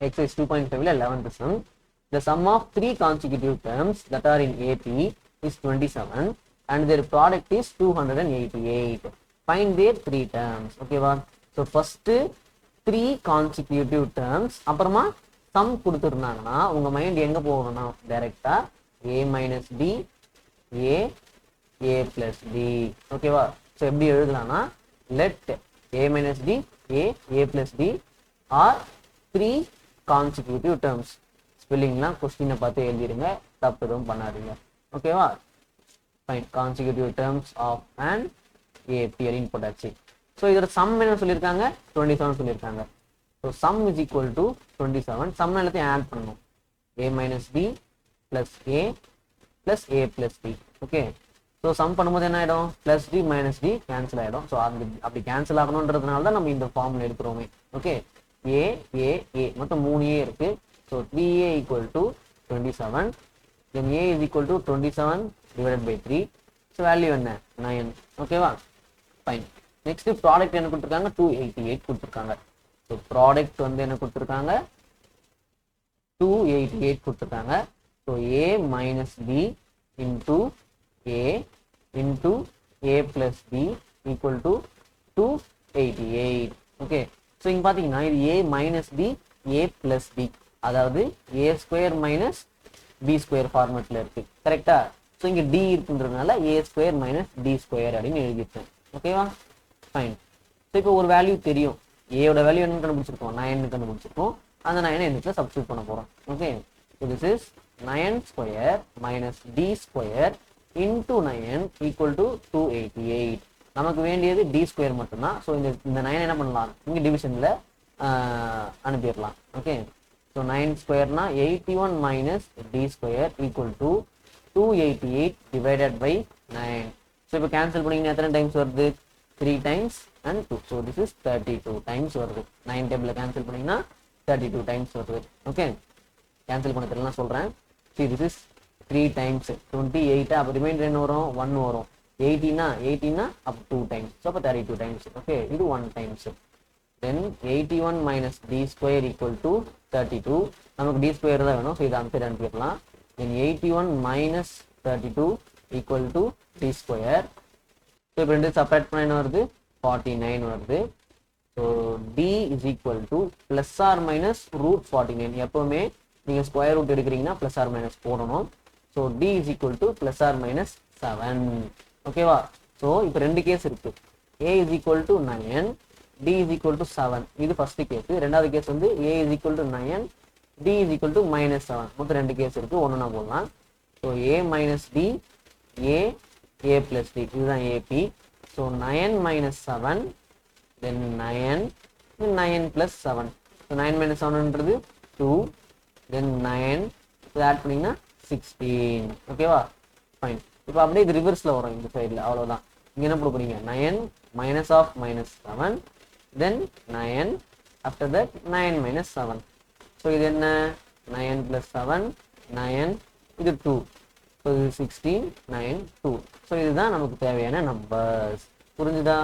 exercise 2.5 11th sum. The sum of 3 consecutive terms that are in AP is 27 and their product is 288. Find their 3 terms. Okay va? So first 3 consecutive terms அப்புறமா sum கொடுத்திருந்தாங்கன்னா உங்க mind எங்க போகணும்னா டைரக்ட்டா a minus b a plus b. ஓகேவா? So எப்படி எழுதலாம்னா let a minus b a plus b are 3 consecutive terms. ஸ்பெல்லிங்லாம் கொஸ்டினை பார்த்து எழுதிருங்க, தப்பு எதுவும் பண்ணாதீங்க. ஓகேவா? Fine. Consecutive terms of and AP அப்படின்னு போட்டாச்சு. ஸோ இதோட சம் என்ன சொல்லியிருக்காங்க? 27 சொல்லியிருக்காங்க. So sum is equal to 27. Sum எல்லாத்தையும் ஆட் பண்ணணும். a minus b plus a plus a plus b. Okay. So sum பண்ணும்போது என்ன ஆகிடும்? Plus d minus d cancel ஆகிடும். ஸோ அப்படி கேன்சல் ஆகணுன்றதுனால தான் நம்ம இந்த ஃபார்முலா எடுக்கிறோமே. ஓகே. ஏ ஏ ஏ மொத்தம் 3a இருக்கு. So 3a equal to 27. Then a is equal to 27 divided by 3. So value என்ன? 9. ஓகேவா? ஃபைன். நெக்ஸ்ட் ப்ராடக்ட் என்ன கொடுத்துருக்காங்க? 288 கொடுத்துருக்காங்க. ஸோ ப்ராடக்ட் வந்து என்ன கொடுத்துருக்காங்க? 288 கொடுத்துருக்காங்க. So a minus b into a into a plus b equal to 288. Okay. So இங்கே பார்த்தீங்கன்னா இது a minus b a plus b, அதாவது a square minus b square ஃபார்மேட்டில் இருக்கு. கரெக்டா? ஸோ இங்கே d இருக்குன்றதுனால a square minus d square அப்படின்னு எழுதிட்டேன். ஓகேவா? ஃபைன். ஸோ இப்போ ஒரு வேல்யூ தெரியும். ஏயோட வேல்யூ என்ன கண்டுபிடிச்சிருக்கோம்? 9 கண்டுபிடிச்சிருக்கோம். அந்த 9 என்னத்துல சப்ஸ்டியூட் பண்ண போகிறோம். Okay. So this is 9 square minus d square into 9 equal to 288. நமக்கு வேண்டியது d ஸ்கொயர் மட்டும்தான். ஸோ இந்த 9 என்ன பண்ணலாம்? இங்கே டிவிஷனில் அனுப்பிடலாம். ஓகே. ஸோ 9 ஸ்கொயர்னா 81 minus d square equal to 288 divided by 9. So இப்போ கேன்சல் பண்ணிங்கன்னா எத்தனை டைம்ஸ் வருது? 3 times and 2. So this is 32 times வருது. 9 டேபிளில் கேன்சல் பண்ணிங்கன்னா 32 டைம்ஸ் வருது. ஓகே. கேன்சல் பண்ண தெரியலாம் சொல்கிறேன். See this is 3 times 28. அப்போ ரிமைண்டர் என்ன வரும்? 1 வரும். 18 அப் 2 times. ஸோ அப்போ 32 times. ஓகே. இது 1 times. Then 81 minus D square equal to 32. நமக்கு டி ஸ்கொயர் தான் வேணும். ஸோ இதை அனுப்பிடலாம். Then 81 minus 32 equal to D square. So இப்போ ரெண்டு செப்பரேட் பண்ண என்ன வருது? 49 வருது. So D is equal to plus or minus root 49. எப்போவுமே நீங்கள் ஸ்கொயர் ரூட் எடுக்கிறீங்கன்னா பிளஸ் ஆர் மைனஸ் போடணும். So d is equal to plus or minus 7. ஓகேவா? ஸோ இப்போ ரெண்டு கேஸ் இருக்கு. a is equal to 9, d is equal to 7. இது first case. ரெண்டாவது கேஸ் வந்து a is equal to 9, d is equal to minus 7. மொத்தம் ரெண்டு கேஸ் இருக்கு. ஒன்று நான் போடலாம். So a minus d, a plus d. இதுதான் AP. So 9 minus 7, then 9 plus 7. So 9 minus 7ன்றது 2, then 9 இது ஆட் பண்ணிங்கன்னா 16. ஓகேவா? ஃபைன். இப்போ அப்படியே இது ரிவர்ஸில் வரும் இந்த சைடில். அவ்வளோதான். இங்கே என்ன போடுறீங்க? 9 minus of minus 7, then 9 after that 9 minus 7. So இது என்ன? 9 ப்ளஸ் 7 9, இது 2. ஸோ இது 16 9 2. ஸோ இதுதான் நமக்கு தேவையான நம்பர்ஸ். புரிஞ்சுதா?